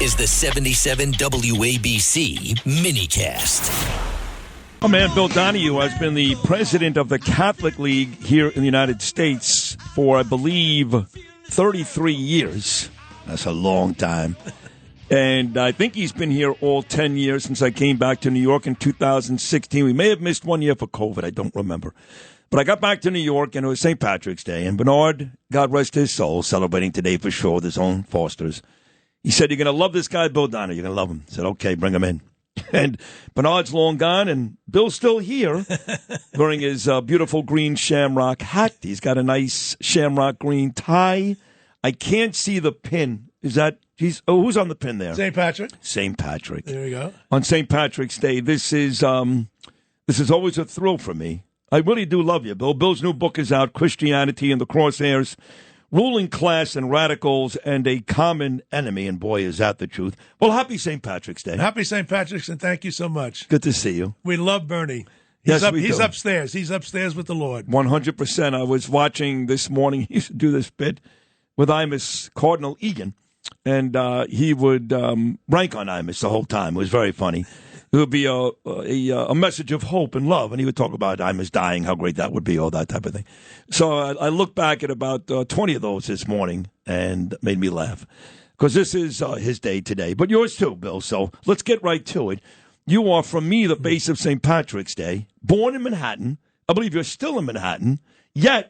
is the 77 WABC minicast. My man Bill Donahue has been the president of the Catholic League here in the United States for, I believe, 33 years. That's a long time. And I think he's been here all 10 years since I came back to New York in 2016. We may have missed 1 year for COVID. I don't remember. But I got back to New York, and it was St. Patrick's Day. And Bernard, God rest his soul, celebrating today for sure with his own Fosters. He said, "You're going to love this guy, Bill Donahue. You're going to love him." I said, "Okay, bring him in." And Bernard's long gone, and Bill's still here wearing his beautiful green shamrock hat. He's got a nice shamrock green tie. I can't see the pin. Is that who's on the pin there? St. Patrick. St. Patrick. There you go. On St. Patrick's Day, this is always a thrill for me. I really do love you, Bill. Bill's new book is out, Christianity and the Crosshairs, Ruling Class and Radicals and a Common Enemy. And boy, is that the truth. Well, happy St. Patrick's Day. Happy St. Patrick's, and thank you so much. Good to see you. We love Bernie. He's upstairs. He's upstairs with the Lord. 100%. I was watching this morning. He used to do this bit with Imus Cardinal Egan, and he would rank on Imus the whole time. It was very funny. It would be a message of hope and love, and he would talk about Imus dying, how great that would be, all that type of thing. So I looked back at about 20 of those this morning, and it made me laugh, because this is his day today. But yours too, Bill, so let's get right to it. You are, from me, the base of St. Patrick's Day, born in Manhattan. I believe you're still in Manhattan, yet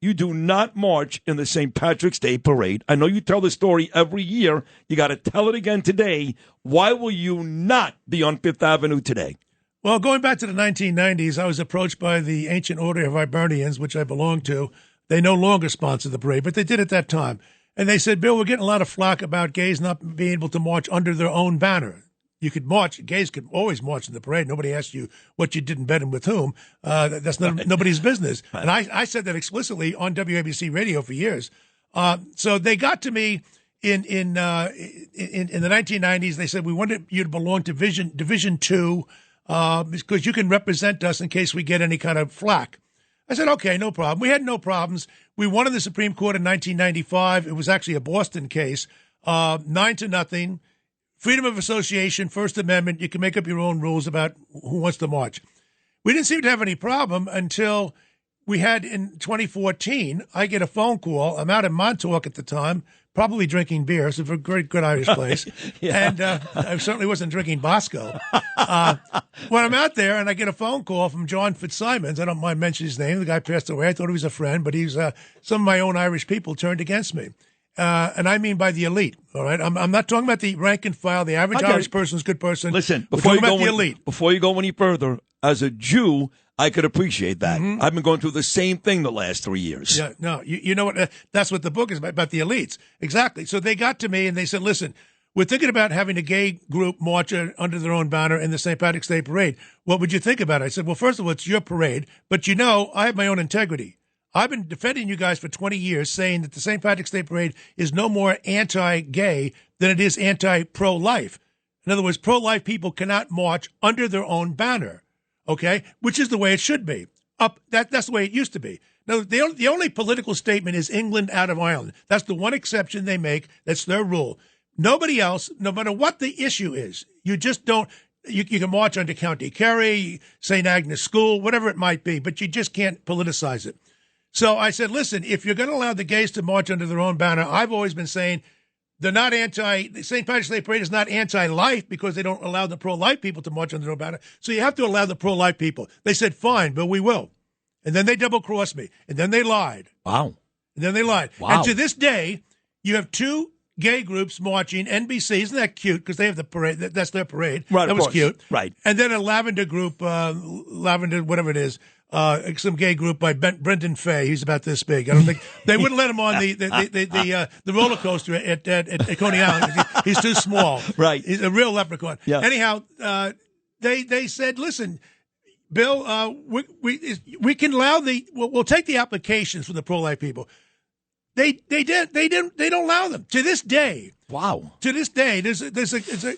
you do not march in the St. Patrick's Day parade. I know you tell the story every year. You got to tell it again today. Why will you not be on Fifth Avenue today? Well, going back to the 1990s, I was approached by the Ancient Order of Hibernians, which I belong to. They no longer sponsor the parade, but they did at that time. And they said, "Bill, we're getting a lot of flack about gays not being able to march under their own banner." You could march. Gays could always march in the parade. Nobody asked you what you did in bed and with whom. That's nobody's business. Right. And I said that explicitly on WABC radio for years. So they got to me in the 1990s. They said, "We wanted you to belong to Division 2 because you can represent us in case we get any kind of flack." I said, "Okay, no problem." We had no problems. We won in the Supreme Court in 1995. It was actually a Boston case, 9-0. Freedom of association, First Amendment, you can make up your own rules about who wants to march. We didn't seem to have any problem until we had in 2014, I get a phone call. I'm out in Montauk at the time, probably drinking beer. It's a very good Irish place. Yeah. And I certainly wasn't drinking Bosco. When I'm out there and I get a phone call from John Fitzsimons, I don't mind mentioning his name. The guy passed away. I thought he was a friend, but he's some of my own Irish people turned against me. And I mean by the elite, all right? I'm not talking about the rank and file, the average Irish person is a good person. Listen, before you go any further, as a Jew, I could appreciate that. Mm-hmm. I've been going through the same thing the last 3 years. Yeah, no, you know what? That's what the book is about the elites. Exactly. So they got to me and they said, "Listen, we're thinking about having a gay group march under their own banner in the St. Patrick's Day parade. What would you think about it?" I said, "Well, first of all, it's your parade, but I have my own integrity. I've been defending you guys for 20 years, saying that the St. Patrick's Day Parade is no more anti-gay than it is anti-pro-life. In other words, pro-life people cannot march under their own banner, okay, which is the way it should be. That's the way it used to be. Now, the only political statement is England out of Ireland. That's the one exception they make. That's their rule. Nobody else, no matter what the issue is, you just don't. You can march under County Kerry, St. Agnes School, whatever it might be, but you just can't politicize it. So I said, listen, if you're going to allow the gays to march under their own banner, I've always been saying they're not the St. Patrick's Day Parade is not anti-life because they don't allow the pro-life people to march under their own banner. So you have to allow the pro-life people. They said, fine, but we will. And then they double-crossed me. And then they lied. Wow. And then they lied. Wow. And to this day, you have two gay groups marching. NBC, isn't that cute? Because they have the parade. That's their parade. Right, that was cute. Right. And then a lavender group, lavender, whatever it is, some gay group by Brendan Fay. He's about this big. I don't think they wouldn't let him on the roller coaster at Coney Island. He's too small. Right. He's a real leprechaun. Yeah. Anyhow, they said, listen, Bill, we can allow we'll take the applications from the pro-life people. They don't allow them to this day. Wow. To this day, there's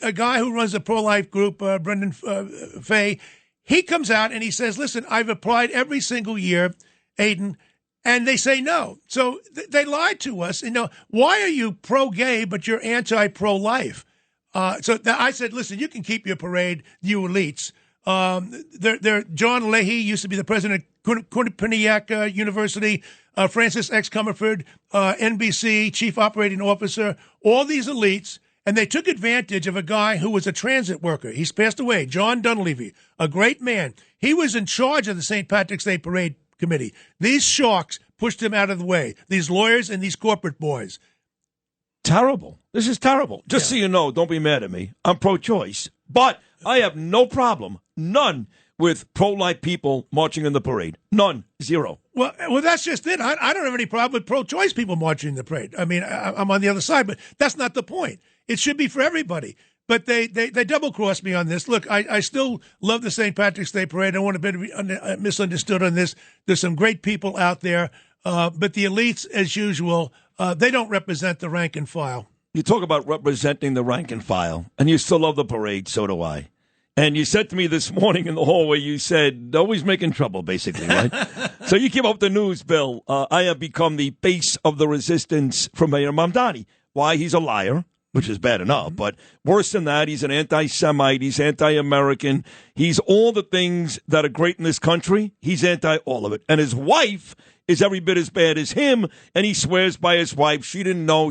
a guy who runs a pro-life group, Brendan Fay. He comes out and he says, listen, I've applied every single year, Aiden, and they say no. So they lied to us. Why are you pro-gay but you're anti-pro-life? I said, listen, you can keep your parade, you elites. John Leahy used to be the president of Quinnipiac University, Francis X. Comerford, NBC, chief operating officer, all these elites, and they took advantage of a guy who was a transit worker. He's passed away, John Dunleavy, a great man. He was in charge of the St. Patrick's Day Parade Committee. These sharks pushed him out of the way, these lawyers and these corporate boys. Terrible. This is terrible. Just so you know, don't be mad at me. I'm pro-choice. But I have no problem, none, with pro-life people marching in the parade. None. Zero. Well, that's just it. I don't have any problem with pro-choice people marching in the parade. I mean, I'm on the other side, but that's not the point. It should be for everybody. But they double-crossed me on this. Look, I still love the St. Patrick's Day Parade. I don't want to be misunderstood on this. There's some great people out there. But the elites, as usual, they don't represent the rank and file. You talk about representing the rank and file, and you still love the parade, so do I. And you said to me this morning in the hallway, you said, always making trouble, basically, right? So you keep up the news, Bill. I have become the base of the resistance for Mayor Mamdani. Why? He's a liar, which is bad enough. But worse than that, he's an anti-Semite. He's anti-American. He's all the things that are great in this country. He's anti all of it. And his wife is every bit as bad as him, and he swears by his wife. She didn't know.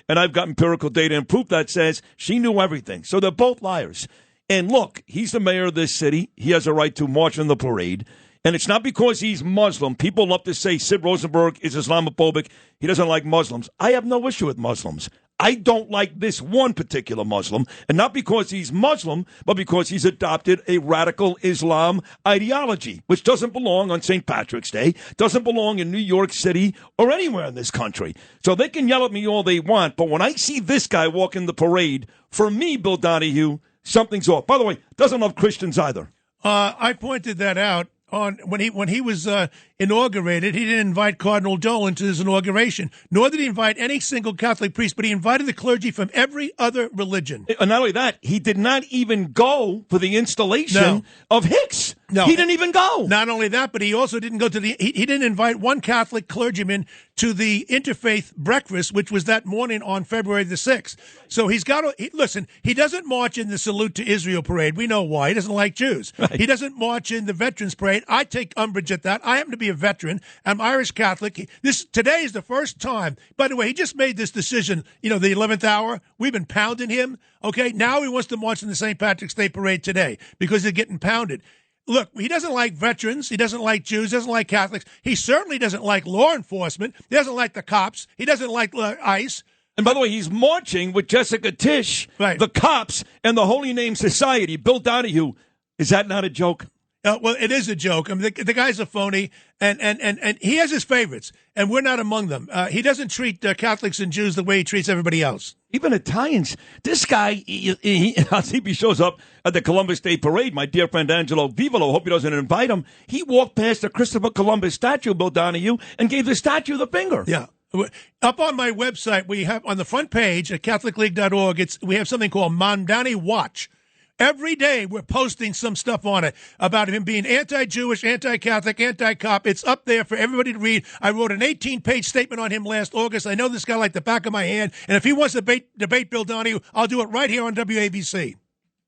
And I've got empirical data and proof that says she knew everything. So they're both liars. And look, he's the mayor of this city. He has a right to march in the parade. And it's not because he's Muslim. People love to say Sid Rosenberg is Islamophobic. He doesn't like Muslims. I have no issue with Muslims. I don't like this one particular Muslim, and not because he's Muslim, but because he's adopted a radical Islam ideology, which doesn't belong on St. Patrick's Day, doesn't belong in New York City or anywhere in this country. So they can yell at me all they want, but when I see this guy walk in the parade, for me, Bill Donahue, something's off. By the way, doesn't love Christians either. I pointed that out when he was inaugurated. He didn't invite Cardinal Dolan to his inauguration, nor did he invite any single Catholic priest, but he invited the clergy from every other religion. And not only that, he did not even go for the installation of Hicks. No, he didn't even go. Not only that, but he also didn't go to he didn't invite one Catholic clergyman to the interfaith breakfast, which was that morning on February the 6th. So he's got to listen. He doesn't march in the Salute to Israel parade. We know why. He doesn't like Jews. Right. He doesn't march in the Veterans Parade. I take umbrage at that. I happen to be a veteran. I'm Irish Catholic. Today is the first time. By the way, he just made this decision. The 11th hour. We've been pounding him. Okay, now he wants to march in the St. Patrick's Day parade today because they're getting pounded. Look, he doesn't like veterans. He doesn't like Jews. He doesn't like Catholics. He certainly doesn't like law enforcement. He doesn't like the cops. He doesn't like ICE. And by the way, he's marching with Jessica Tisch, right, the cops, and the Holy Name Society. Bill Donahue, is that not a joke? Well, it is a joke. I mean, the guy's a phony, and he has his favorites, and we're not among them. He doesn't treat Catholics and Jews the way he treats everybody else. Even Italians. This guy, I'll see if he shows up at the Columbus Day Parade. My dear friend Angelo Vivolo, hope he doesn't invite him. He walked past the Christopher Columbus statue, Bill Donahue, and gave the statue the finger. Yeah. Up on my website, we have on the front page at CatholicLeague.org, we have something called Mamdani Watch. Every day we're posting some stuff on it about him being anti-Jewish, anti-Catholic, anti-cop. It's up there for everybody to read. I wrote an 18-page statement on him last August. I know this guy like the back of my hand. And if he wants to debate Bill Donahue, I'll do it right here on WABC.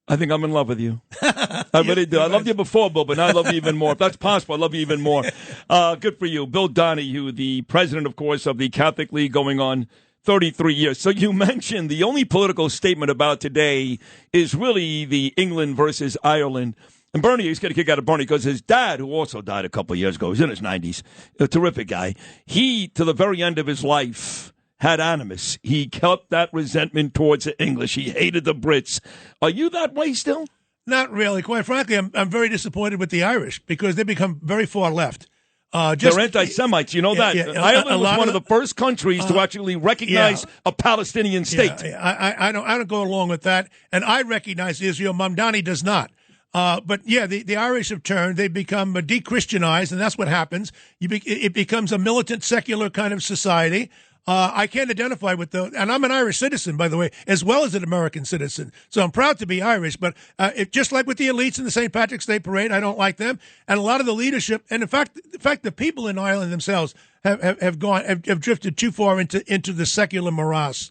I think I'm in love with you. I really do. I loved you before, Bill, but now I love you even more. If that's possible, I love you even more. Good for you. Bill Donahue, the president, of course, of the Catholic League, going on 33 years. So you mentioned the only political statement about today is really the England versus Ireland. And Bernie, he's got a kick out of Bernie because his dad, who also died a couple of years ago, was in his 90s, a terrific guy. He, to the very end of his life, had animus. He kept that resentment towards the English. He hated the Brits. Are you that way still? Not really. Quite frankly, I'm very disappointed with the Irish because they become very far left. They're anti-Semites, you know that. Yeah. Ireland was one of the first countries to actually recognize a Palestinian state. Yeah. I don't go along with that, and I recognize Israel. Mamdani does not. But the Irish have turned. They become de-Christianized, and that's what happens. It becomes a militant, secular kind of society. I can't identify with those, and I'm an Irish citizen, by the way, as well as an American citizen. So I'm proud to be Irish, but just like with the elites in the St. Patrick's Day Parade, I don't like them. And a lot of the leadership, and in fact, the people in Ireland themselves have drifted too far into the secular morass.